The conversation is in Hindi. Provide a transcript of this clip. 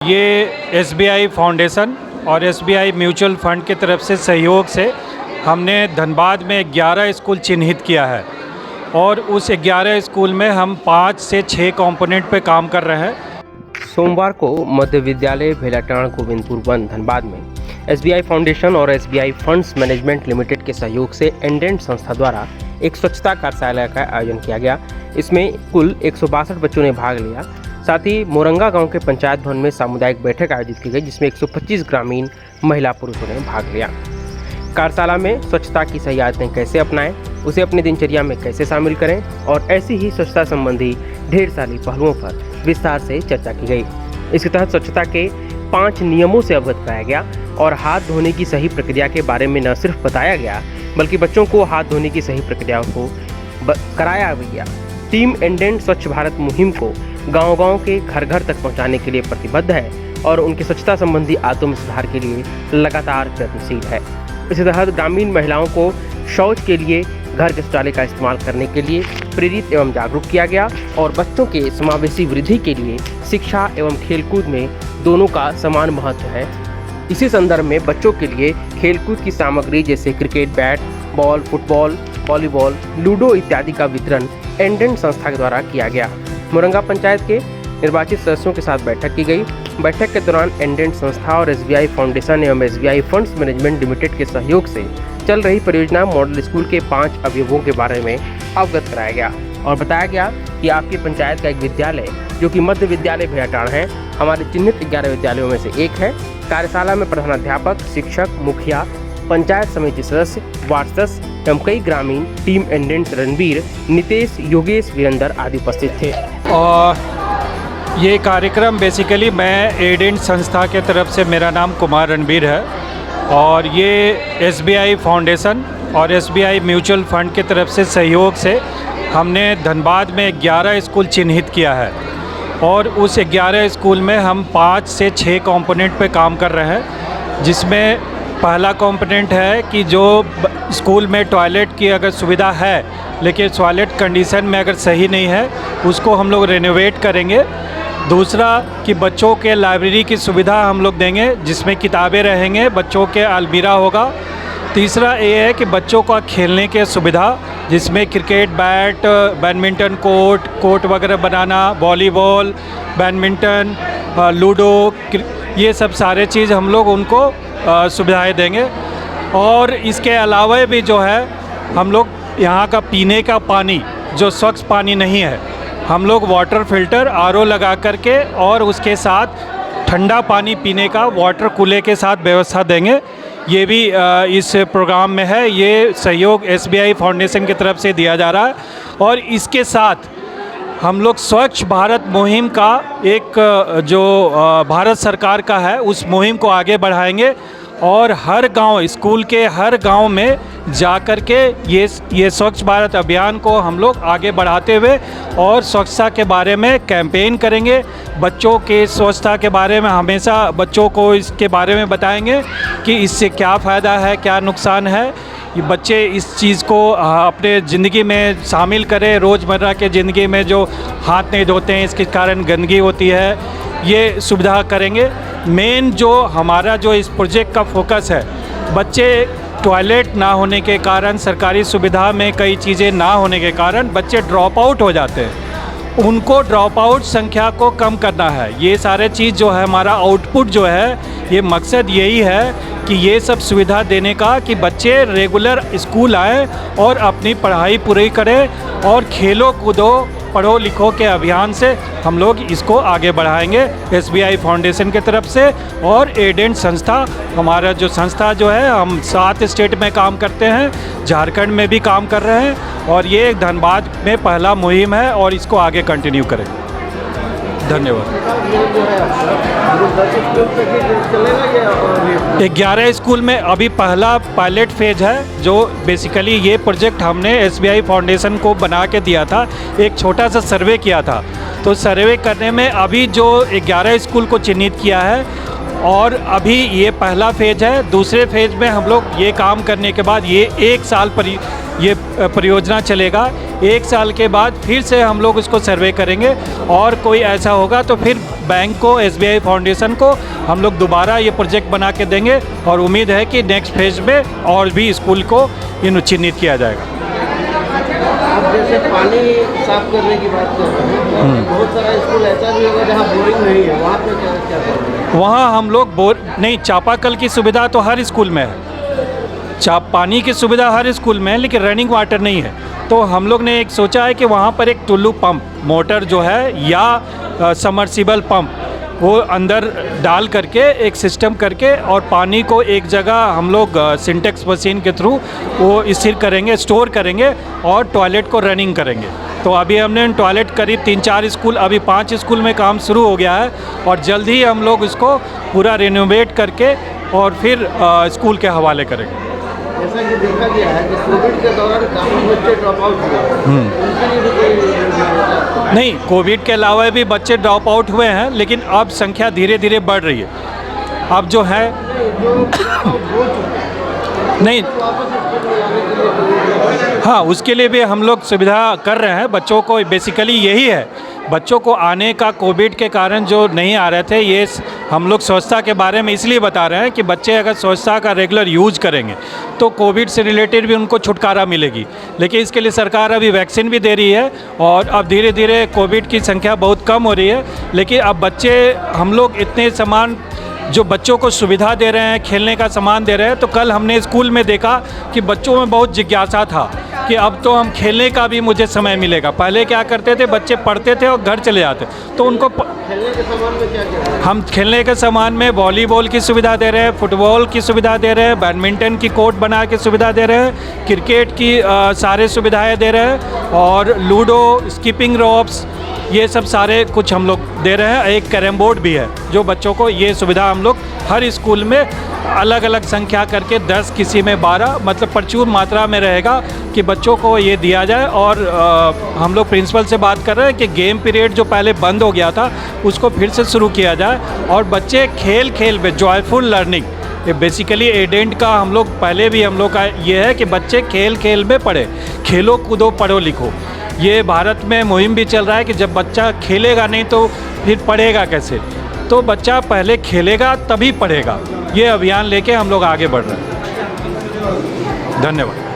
ये एसबीआई फाउंडेशन और एसबीआई म्यूचुअल फंड की तरफ से सहयोग से हमने धनबाद में 11 स्कूल चिन्हित किया है और उस 11 स्कूल में हम 5 से 6 कंपोनेंट पे काम कर रहे हैं। सोमवार को मध्य विद्यालय भेलाटाण गोविंदपुर वन धनबाद में एसबीआई फाउंडेशन और एसबीआई फंड्स मैनेजमेंट लिमिटेड के सहयोग से एंडेंट संस्था द्वारा एक स्वच्छता कार्यशाला का आयोजन किया गया। इसमें कुल 162 बच्चों ने भाग लिया। साथ ही मोरंगा गांव के पंचायत भवन में सामुदायिक बैठक आयोजित की गई, जिसमें 125 ग्रामीण महिला पुरुषों ने भाग लिया। कार्यशाला में स्वच्छता की सही आदतें कैसे अपनाएं, उसे अपनी दिनचर्या में कैसे शामिल करें और ऐसी ही स्वच्छता संबंधी ढेर सारी पहलुओं पर विस्तार से चर्चा की गई। इसके तहत स्वच्छता के 5 नियमों से अवगत कराया गया और हाथ धोने की सही प्रक्रिया के बारे में न सिर्फ बताया गया बल्कि बच्चों को हाथ धोने की सही प्रक्रियाओं को कराया भी गया। टीम एंडेंट स्वच्छ भारत मुहिम को गांव-गांव के घर-घर तक पहुंचाने के लिए प्रतिबद्ध है और उनकी स्वच्छता संबंधी आत्म सुधार के लिए लगातार प्रयत्नशील है। इसी तहत ग्रामीण महिलाओं को शौच के लिए घर के शौचालय का इस्तेमाल करने के लिए प्रेरित एवं जागरूक किया गया और बच्चों के समावेशी वृद्धि के लिए शिक्षा एवं खेलकूद में दोनों का समान महत्व है। इसी संदर्भ में बच्चों के लिए खेलकूद की सामग्री जैसे cricket bat, ball, football, volleyball, ludo इत्यादि का वितरण एंडेंट संस्था के द्वारा किया गया। मोरंगा पंचायत के निर्वाचित सदस्यों के साथ बैठक की गई। बैठक के दौरान एंडेंट संस्था और एसबीआई फाउंडेशन एवं एसबीआई फंड्स मैनेजमेंट लिमिटेड के सहयोग से चल रही परियोजना मॉडल स्कूल के 5 अवयवों के बारे में अवगत कराया गया और बताया गया कि आपकी पंचायत का एक विद्यालय जो कि मध्य विद्यालय भेलाटाण है, हमारे चिन्हित 11 विद्यालयों में से एक है। कार्यशाला में प्रधानाध्यापक, शिक्षक, मुखिया, पंचायत समिति सदस्य, वार्ड सदस्य एवं कई ग्रामीण टीम एंडेंट रणवीर, नितेश, योगेश, वीरेंद्र आदि उपस्थित थे। और ये कार्यक्रम बेसिकली मैं एडेंट संस्था के तरफ से, मेरा नाम कुमार रणवीर है और ये एसबीआई फाउंडेशन और एसबीआई म्यूचुअल फंड की तरफ से सहयोग से हमने धनबाद में 11 स्कूल चिन्हित किया है और उस 11 स्कूल में हम 5 से 6 कंपोनेंट पे काम कर रहे हैं, जिसमें पहला कंपोनेंट है कि जो स्कूल में टॉयलेट की अगर सुविधा है लेकिन टॉयलेट कंडीशन में अगर सही नहीं है उसको हम लोग रेनोवेट करेंगे। दूसरा कि बच्चों के लाइब्रेरी की सुविधा हम लोग देंगे जिसमें किताबें रहेंगे, बच्चों के अलमीरा होगा। तीसरा ये है कि बच्चों का खेलने की सुविधा जिसमें क्रिकेट बैट, बैडमिंटन कोर्ट वगैरह बनाना, वॉलीबॉल, बैडमिंटन, लूडो, ये सब सारे चीज़ हम लोग उनको सुविधाएं देंगे। और इसके अलावा भी जो है हम लोग यहाँ का पीने का पानी जो स्वच्छ पानी नहीं है, हम लोग वाटर फिल्टर आरओ लगा करके और उसके साथ ठंडा पानी पीने का वाटर कूलर के साथ व्यवस्था देंगे। ये भी इस प्रोग्राम में है। ये सहयोग एसबीआई फाउंडेशन की तरफ से दिया जा रहा है और इसके साथ हम लोग स्वच्छ भारत मुहिम का एक जो भारत सरकार का है उस मुहिम को आगे बढ़ाएंगे और हर गांव, स्कूल के हर गांव में जा कर के ये स्वच्छ भारत अभियान को हम लोग आगे बढ़ाते हुए और स्वच्छता के बारे में कैंपेन करेंगे। बच्चों के स्वच्छता के बारे में हमेशा बच्चों को इसके बारे में बताएंगे कि इससे क्या फ़ायदा है, क्या नुकसान है। ये बच्चे इस चीज़ को अपने ज़िंदगी में शामिल करें। रोज़मर्रा के ज़िंदगी में जो हाथ नहीं धोते हैं इसके कारण गंदगी होती है, ये सुविधा करेंगे। मेन जो हमारा जो इस प्रोजेक्ट का फोकस है, बच्चे टॉयलेट ना होने के कारण, सरकारी सुविधा में कई चीज़ें ना होने के कारण बच्चे ड्रॉप आउट हो जाते हैं। उनको ड्रॉप आउट संख्या को कम करना है। ये सारे चीज़ जो है हमारा आउटपुट जो है, ये मकसद यही है कि ये सब सुविधा देने का कि बच्चे रेगुलर स्कूल आएँ और अपनी पढ़ाई पूरी करें और खेलो कूदो पढ़ो लिखो के अभियान से हम लोग इसको आगे बढ़ाएंगे एसबीआई फाउंडेशन की तरफ से। और एडेंट संस्था, हमारा जो संस्था जो है, हम 7 स्टेट में काम करते हैं, झारखंड में भी काम कर रहे हैं और ये धनबाद में पहला मुहिम है और इसको आगे कंटिन्यू करेंगे। धन्यवाद। 11 स्कूल में अभी पहला पायलट फेज है जो बेसिकली ये प्रोजेक्ट हमने एसबीआई फाउंडेशन को बना के दिया था। एक छोटा सा सर्वे किया था, तो सर्वे करने में अभी जो 11 स्कूल को चिन्हित किया है और अभी ये पहला फेज है। दूसरे फेज में हम लोग ये काम करने के बाद ये 1 साल ये परियोजना चलेगा। 1 साल के बाद फिर से हम लोग इसको सर्वे करेंगे और कोई ऐसा होगा तो फिर बैंक को, SBI फाउंडेशन को हम लोग दोबारा ये प्रोजेक्ट बना के देंगे और उम्मीद है कि नेक्स्ट फेज में और भी स्कूल को चिन्हित किया जाएगा। अब जैसे पानी साफ करने की बात कर रहे हैं, बहुत सारा स्कूल ऐसा भी होगा जहाँ बोरिंग नहीं है, वहाँ पे क्या करेंगे? वहाँ हम लोग चापाकल की सुविधा तो हर स्कूल में है, पानी की सुविधा हर स्कूल में है, लेकिन रनिंग वाटर नहीं है। तो हम लोग ने एक सोचा है कि वहाँ पर एक टुल्लू पंप मोटर जो है या समर्सिबल पंप वो अंदर डाल करके एक सिस्टम करके और पानी को एक जगह हम लोग सिंटेक्स मशीन के थ्रू वो स्थिर करेंगे, स्टोर करेंगे और टॉयलेट को रनिंग करेंगे। तो अभी हमने टॉयलेट करीब 3-4 स्कूल, अभी 5 स्कूल में काम शुरू हो गया है और जल्द ही हम लोग इसको पूरा रिनोवेट करके और फिर स्कूल के हवाले करेंगे। जैसा कि देखा गया है कि कोविड के दौरान काफ़ी बच्चे ड्रॉप आउट हुए, उनके लिए भी कोई नहीं, कोविड के अलावा भी बच्चे ड्रॉप आउट हुए हैं, लेकिन अब संख्या धीरे धीरे बढ़ रही है। अब जो है नहीं, हाँ, उसके लिए भी हम लोग सुविधा कर रहे हैं। बच्चों को बेसिकली यही है, बच्चों को आने का कोविड के कारण जो नहीं आ रहे थे, ये हम लोग स्वच्छता के बारे में इसलिए बता रहे हैं कि बच्चे अगर स्वच्छता का रेगुलर यूज करेंगे तो कोविड से रिलेटेड भी उनको छुटकारा मिलेगी। लेकिन इसके लिए सरकार अभी वैक्सीन भी दे रही है और अब धीरे धीरे कोविड की संख्या बहुत कम हो रही है। लेकिन अब बच्चे, हम लोग इतने सामान जो बच्चों को सुविधा दे रहे हैं, खेलने का सामान दे रहे हैं, तो कल हमने स्कूल में देखा कि बच्चों में बहुत जिज्ञासा था कि अब तो हम खेलने का भी मुझे समय मिलेगा। पहले क्या करते थे, बच्चे पढ़ते थे और घर चले जाते, तो उनको खेलने के सामान में क्या हम खेलने के सामान में वॉलीबॉल की सुविधा दे रहे हैं, फुटबॉल की सुविधा दे रहे हैं, बैडमिंटन की कोर्ट बना के सुविधा दे रहे हैं, क्रिकेट की सारे सुविधाएं दे रहे हैं और लूडो, स्किपिंग रोप्स, ये सब सारे कुछ हम लोग दे रहे हैं। एक कैरम बोर्ड भी है जो बच्चों को, ये सुविधा हम लोग हर स्कूल में अलग अलग संख्या करके 10, किसी में 12, मतलब प्रचुर मात्रा में रहेगा कि बच्चों को ये दिया जाए। और हम लोग प्रिंसिपल से बात कर रहे हैं कि गेम पीरियड जो पहले बंद हो गया था उसको फिर से शुरू किया जाए और बच्चे खेल खेल में जॉयफुल लर्निंग, ये बेसिकली एडेंट का हम लोग पहले भी हम लोग का ये है कि बच्चे खेल खेल में पढ़े, खेलो कूदो पढ़ो लिखो। ये भारत में मुहिम भी चल रहा है कि जब बच्चा खेलेगा नहीं तो फिर पढ़ेगा कैसे, तो बच्चा पहले खेलेगा तभी पढ़ेगा। ये अभियान लेके हम लोग आगे बढ़ रहे हैं। धन्यवाद।